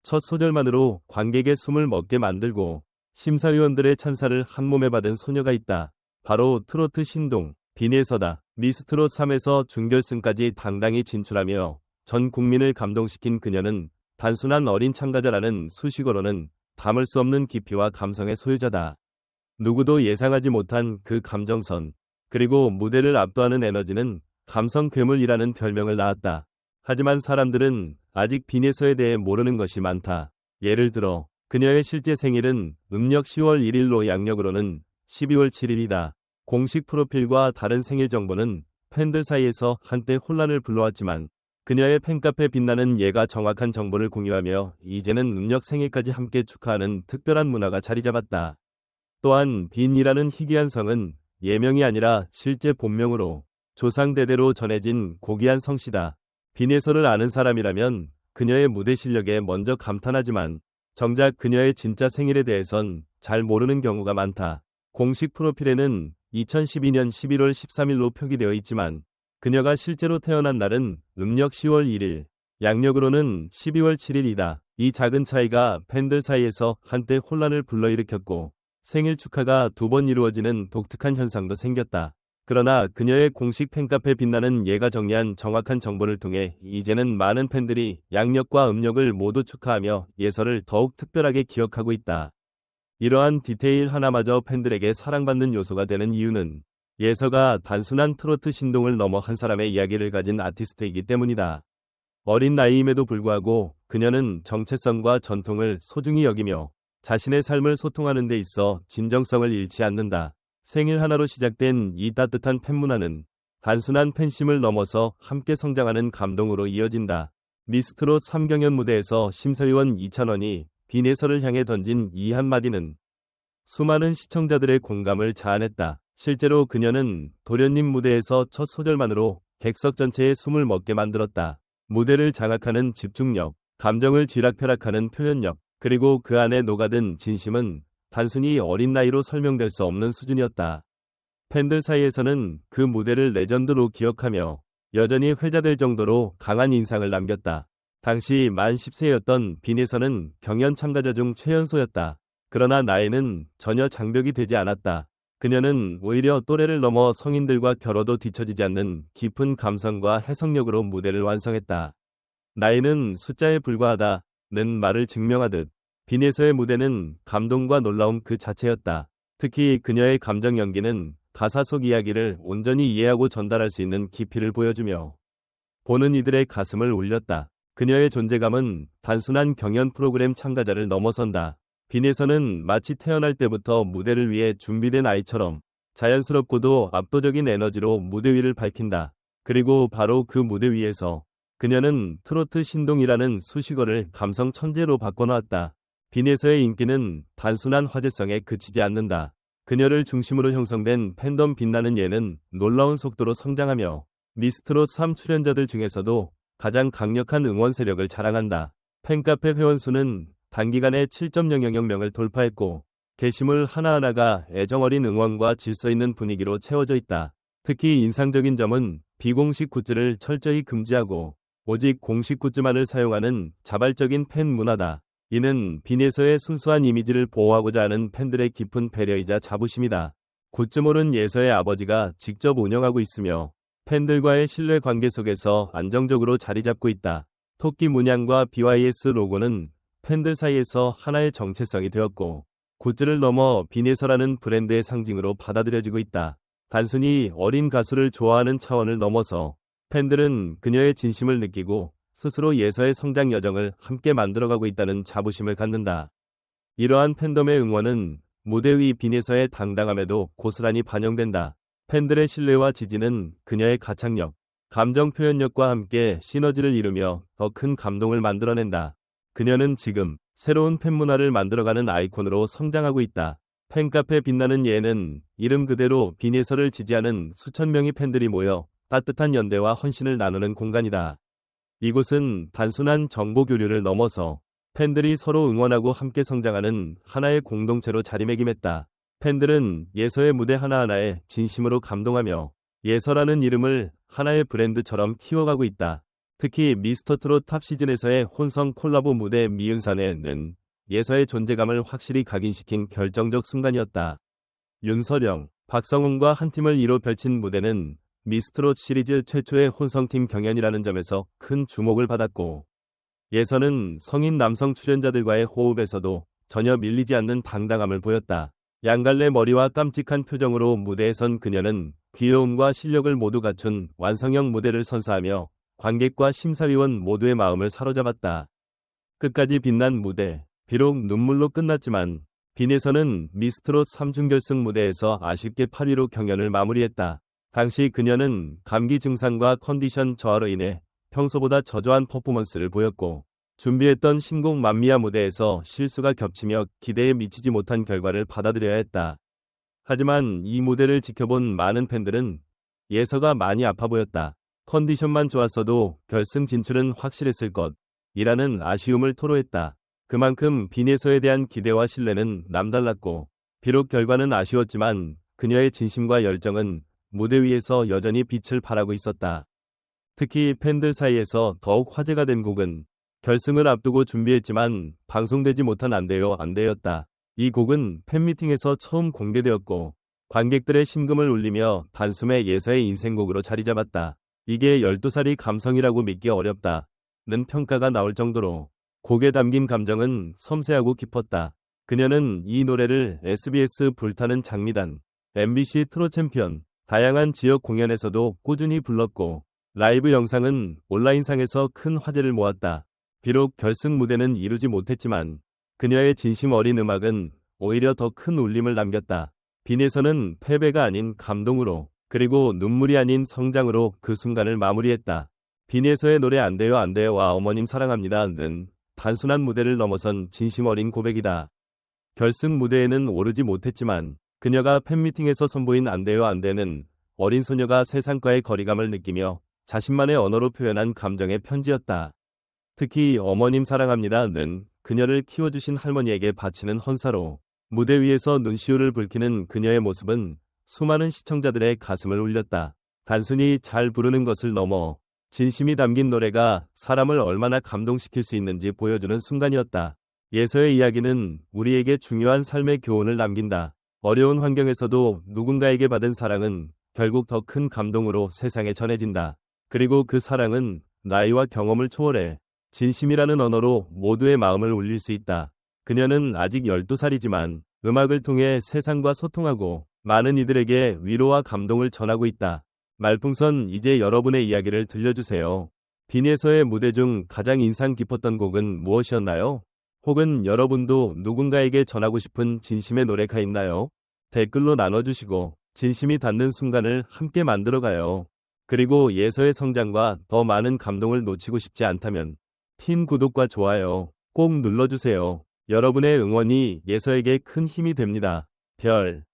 첫 소절만으로 관객의 숨을 멎게 만들고 심사위원들의 찬사를 한몸에 받은 소녀가 있다. 바로 트로트 신동, 빈에서다. 미스트롯 3에서 준결승까지 당당히 진출하며 전 국민을 감동시킨 그녀는 단순한 어린 참가자라는 수식어로는 담을 수 없는 깊이와 감성의 소유자다. 누구도 예상하지 못한 그 감정선, 그리고 무대를 압도하는 에너지는 감성 괴물이라는 별명을 낳았다. 하지만 사람들은 아직 빈에서에 대해 모르는 것이 많다. 예를 들어 그녀의 실제 생일은 음력 10월 1일로 양력으로는 12월 7일이다. 공식 프로필과 다른 생일 정보는 팬들 사이에서 한때 혼란을 불러왔지만 그녀의 팬카페 빛나는 예가 정확한 정보를 공유하며 이제는 음력 생일까지 함께 축하하는 특별한 문화가 자리 잡았다. 또한 빈이라는 희귀한 성은 예명이 아니라 실제 본명으로 조상대대로 전해진 고귀한 성씨다. 빈에서를 아는 사람이라면 그녀의 무대 실력에 먼저 감탄하지만 정작 그녀의 진짜 생일에 대해선 잘 모르는 경우가 많다. 공식 프로필에는 2012년 11월 13일로 표기되어 있지만 그녀가 실제로 태어난 날은 음력 10월 1일, 양력으로는 12월 7일이다. 이 작은 차이가 팬들 사이에서 한때 혼란을 불러일으켰고 생일 축하가 두 번 이루어지는 독특한 현상도 생겼다. 그러나 그녀의 공식 팬카페 빛나는 예가 정리한 정확한 정보를 통해 이제는 많은 팬들이 양력과 음력을 모두 축하하며 예서를 더욱 특별하게 기억하고 있다. 이러한 디테일 하나마저 팬들에게 사랑받는 요소가 되는 이유는 예서가 단순한 트로트 신동을 넘어 한 사람의 이야기를 가진 아티스트이기 때문이다. 어린 나이임에도 불구하고 그녀는 정체성과 전통을 소중히 여기며 자신의 삶을 소통하는 데 있어 진정성을 잃지 않는다. 생일 하나로 시작된 이 따뜻한 팬문화는 단순한 팬심을 넘어서 함께 성장하는 감동으로 이어진다. 미스트롯 3경연 무대에서 심사위원 이찬원이 빈에서를 향해 던진 이 한마디는 수많은 시청자들의 공감을 자아냈다. 실제로 그녀는 도련님 무대에서 첫 소절만으로 객석 전체의 숨을 멎게 만들었다. 무대를 장악하는 집중력, 감정을 쥐락펴락하는 표현력, 그리고 그 안에 녹아든 진심은 단순히 어린 나이로 설명될 수 없는 수준이었다. 팬들 사이에서는 그 무대를 레전드로 기억하며 여전히 회자될 정도로 강한 인상을 남겼다. 당시 만 10세였던 빈에서는 경연 참가자 중 최연소였다. 그러나 나이는 전혀 장벽이 되지 않았다. 그녀는 오히려 또래를 넘어 성인들과 겨뤄도 뒤처지지 않는 깊은 감성과 해석력으로 무대를 완성했다. 나이는 숫자에 불과하다는 말을 증명하듯 빈에서의 무대는 감동과 놀라움 그 자체였다. 특히 그녀의 감정 연기는 가사 속 이야기를 온전히 이해하고 전달할 수 있는 깊이를 보여주며 보는 이들의 가슴을 울렸다. 그녀의 존재감은 단순한 경연 프로그램 참가자를 넘어선다. 빈에서는 마치 태어날 때부터 무대를 위해 준비된 아이처럼 자연스럽고도 압도적인 에너지로 무대 위를 밝힌다. 그리고 바로 그 무대 위에서 그녀는 트로트 신동이라는 수식어를 감성 천재로 바꿔놓았다. 빈에서의 인기는 단순한 화제성에 그치지 않는다. 그녀를 중심으로 형성된 팬덤 빛나는 예는 놀라운 속도로 성장하며 미스트롯 3 출연자들 중에서도 가장 강력한 응원 세력을 자랑한다. 팬카페 회원수는 단기간에 7.000명을 돌파했고 게시물 하나하나가 애정어린 응원과 질서 있는 분위기로 채워져 있다. 특히 인상적인 점은 비공식 굿즈를 철저히 금지하고 오직 공식 굿즈만을 사용하는 자발적인 팬 문화다. 이는 빈에서의 순수한 이미지를 보호하고자 하는 팬들의 깊은 배려이자 자부심이다. 굿즈몰은 예서의 아버지가 직접 운영하고 있으며 팬들과의 신뢰 관계 속에서 안정적으로 자리 잡고 있다. 토끼 문양과 BYS 로고는 팬들 사이에서 하나의 정체성이 되었고 굿즈를 넘어 빈에서라는 브랜드의 상징으로 받아들여지고 있다. 단순히 어린 가수를 좋아하는 차원을 넘어서 팬들은 그녀의 진심을 느끼고 스스로 예서의 성장 여정을 함께 만들어가고 있다는 자부심을 갖는다. 이러한 팬덤의 응원은 무대 위 빈에서의 당당함에도 고스란히 반영된다. 팬들의 신뢰와 지지는 그녀의 가창력, 감정 표현력과 함께 시너지를 이루며 더 큰 감동을 만들어낸다. 그녀는 지금 새로운 팬문화를 만들어가는 아이콘으로 성장하고 있다. 팬카페 빛나는 예는 이름 그대로 빈에서를 지지하는 수천 명의 팬들이 모여 따뜻한 연대와 헌신을 나누는 공간이다. 이곳은 단순한 정보 교류를 넘어서 팬들이 서로 응원하고 함께 성장하는 하나의 공동체로 자리매김했다. 팬들은 예서의 무대 하나하나에 진심으로 감동하며 예서라는 이름을 하나의 브랜드처럼 키워가고 있다. 특히 미스터트롯 탑 시즌에서의 혼성 콜라보 무대 미은산에는 예서의 존재감을 확실히 각인시킨 결정적 순간이었다. 윤서령, 박성훈과 한 팀을 이뤄 펼친 무대는 미스트롯 시리즈 최초의 혼성팀 경연이라는 점에서 큰 주목을 받았고, 예서는 성인 남성 출연자들과의 호흡에서도 전혀 밀리지 않는 당당함을 보였다. 양갈래 머리와 깜찍한 표정으로 무대에 선 그녀는 귀여움과 실력을 모두 갖춘 완성형 무대를 선사하며 관객과 심사위원 모두의 마음을 사로잡았다. 끝까지 빛난 무대, 비록 눈물로 끝났지만 빈에서는 미스트롯 3준결승 무대에서 아쉽게 8위로 경연을 마무리했다. 당시 그녀는 감기 증상과 컨디션 저하로 인해 평소보다 저조한 퍼포먼스를 보였고, 준비했던 신곡 맘미아 무대에서 실수가 겹치며 기대에 미치지 못한 결과를 받아들여야 했다. 하지만 이 무대를 지켜본 많은 팬들은 예서가 많이 아파 보였다. 컨디션만 좋았어도 결승 진출은 확실했을 것이라는 아쉬움을 토로했다. 그만큼 빈예서에 대한 기대와 신뢰는 남달랐고, 비록 결과는 아쉬웠지만 그녀의 진심과 열정은 무대 위에서 여전히 빛을 발하고 있었다. 특히 팬들 사이에서 더욱 화제가 된 곡은 결승을 앞두고 준비했지만 방송되지 못한 안 돼요 안 돼였다. 이 곡은 팬미팅에서 처음 공개되었고 관객들의 심금을 울리며 단숨에 예서의 인생곡으로 자리잡았다. 이게 12살이 감성이라고 믿기 어렵다는 평가가 나올 정도로 곡에 담긴 감정은 섬세하고 깊었다. 그녀는 이 노래를 SBS 불타는 장미단, MBC 트롯 챔피언, 다양한 지역 공연에서도 꾸준히 불렀고 라이브 영상은 온라인상에서 큰 화제를 모았다. 비록 결승 무대는 이루지 못했지만 그녀의 진심 어린 음악은 오히려 더 큰 울림을 남겼다. 빈에서는 패배가 아닌 감동으로, 그리고 눈물이 아닌 성장으로 그 순간을 마무리했다. 빈에서의 노래 안 돼요 안 돼요와 어머님 사랑합니다는 단순한 무대를 넘어선 진심 어린 고백이다. 결승 무대에는 오르지 못했지만 그녀가 팬미팅에서 선보인 안 돼요 안 돼는 어린 소녀가 세상과의 거리감을 느끼며 자신만의 언어로 표현한 감정의 편지였다. 특히 어머님 사랑합니다는 그녀를 키워주신 할머니에게 바치는 헌사로 무대 위에서 눈시울을 붉히는 그녀의 모습은 수많은 시청자들의 가슴을 울렸다. 단순히 잘 부르는 것을 넘어 진심이 담긴 노래가 사람을 얼마나 감동시킬 수 있는지 보여주는 순간이었다. 예서의 이야기는 우리에게 중요한 삶의 교훈을 남긴다. 어려운 환경에서도 누군가에게 받은 사랑은 결국 더 큰 감동으로 세상에 전해진다. 그리고 그 사랑은 나이와 경험을 초월해 진심이라는 언어로 모두의 마음을 울릴 수 있다. 그녀는 아직 12살이지만 음악을 통해 세상과 소통하고 많은 이들에게 위로와 감동을 전하고 있다. 말풍선 이제 여러분의 이야기를 들려주세요. 빈에서의 무대 중 가장 인상 깊었던 곡은 무엇이었나요? 혹은 여러분도 누군가에게 전하고 싶은 진심의 노래가 있나요? 댓글로 나눠주시고 진심이 닿는 순간을 함께 만들어가요. 그리고 예서의 성장과 더 많은 감동을 놓치고 싶지 않다면 핀 구독과 좋아요 꼭 눌러주세요. 여러분의 응원이 예서에게 큰 힘이 됩니다. 별